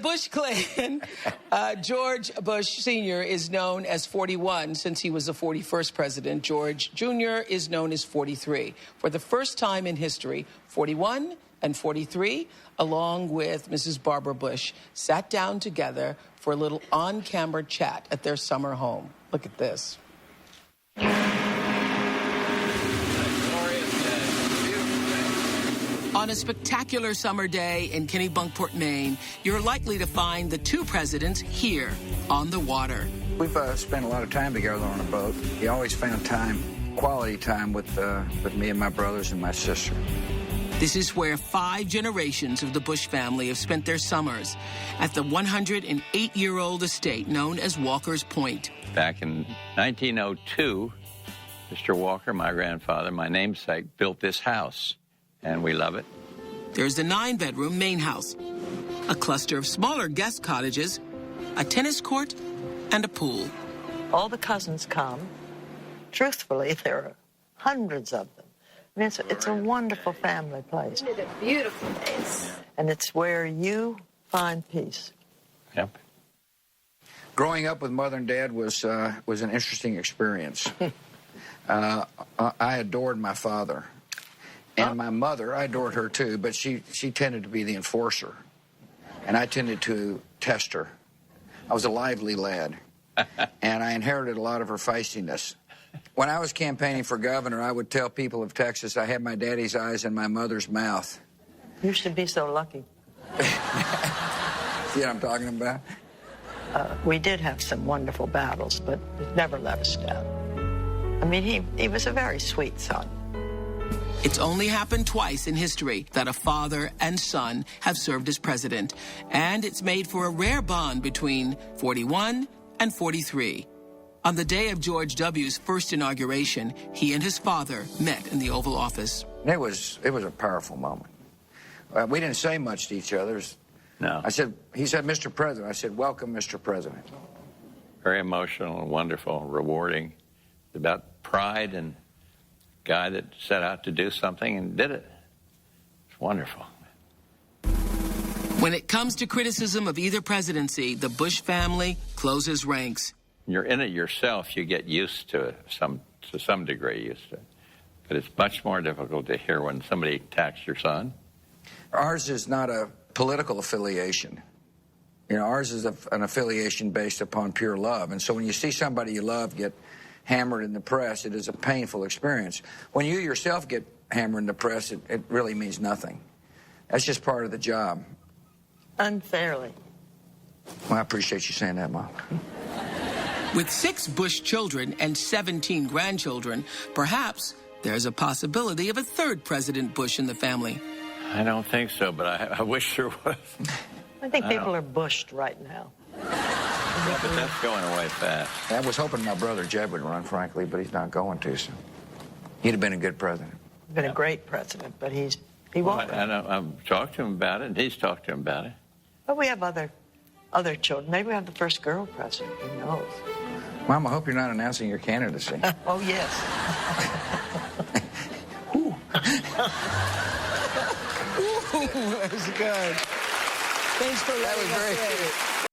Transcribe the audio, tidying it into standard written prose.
Bush clan, George Bush Sr. is known as 41 since he was the 41st president. George Jr. is known as 43. For the first time in history, 41 and 43, along with Mrs. Barbara Bush, sat down together for a little on-camera chat at their summer home. Look at this. On a spectacular summer day in Kennebunkport, Maine, you're likely to find the two presidents here on the water. We've spent a lot of time together on a boat. He always found time, quality time with me and my brothers and my sister. This is where 5 generations of the Bush family have spent their summers, at the 108-year-old estate known as Walker's Point. Back in 1902, Mr. Walker, my grandfather, my namesake, built this house, and we love it. There's the 9-bedroom main house, a cluster of smaller guest cottages, a tennis court, and a pool. All the cousins come. Truthfully, there are hundreds of them. I mean, it's a wonderful family place. It's a beautiful place. And it's where you find peace. Yep. Growing up with Mother and Dad was an interesting experience. I adored my father. And my mother, I adored her too, but she tended to be the enforcer. And I tended to test her. I was a lively lad. And I inherited a lot of her feistiness. When I was campaigning for governor, I would tell people of Texas I had my daddy's eyes and my mother's mouth. You should be so lucky. See what I'm talking about? We did have some wonderful battles, but it never let us down. I mean, he was a very sweet son. It's only happened twice in history that a father and son have served as president, and it's made for a rare bond between 41 and 43. On the day of George W.'s first inauguration, he and his father met in the Oval Office. It was a powerful moment. We didn't say much to each other. No. He said, Mr. President. I said, welcome, Mr. President. Very emotional, wonderful, rewarding. It's about pride and a guy that set out to do something and did it. It's wonderful. When it comes to criticism of either presidency, the Bush family closes ranks. You're in it yourself, you get used to it, to some degree used to it. But it's much more difficult to hear when somebody attacks your son. Ours is not a political affiliation. You know, ours is an affiliation based upon pure love. And so when you see somebody you love get hammered in the press, it is a painful experience. When you yourself get hammered in the press, it really means nothing. That's just part of the job. Unfairly. Well, I appreciate you saying that, Mom. With 6 Bush children and 17 grandchildren, perhaps there's a possibility of a third President Bush in the family. I don't think so, but I wish there was. I think people are bushed right now. Yeah, but that's going away fast. I was hoping my brother Jeb would run, frankly, but he's not going to, so he'd have been a good president. Been a great president, but he won't. I've talked to him about it, and he's talked to him about it. But we have other children. Maybe we have the first girl president. Who knows? Mom, I hope you're not announcing your candidacy. Oh, yes. Ooh, that was good. Thanks for letting us in.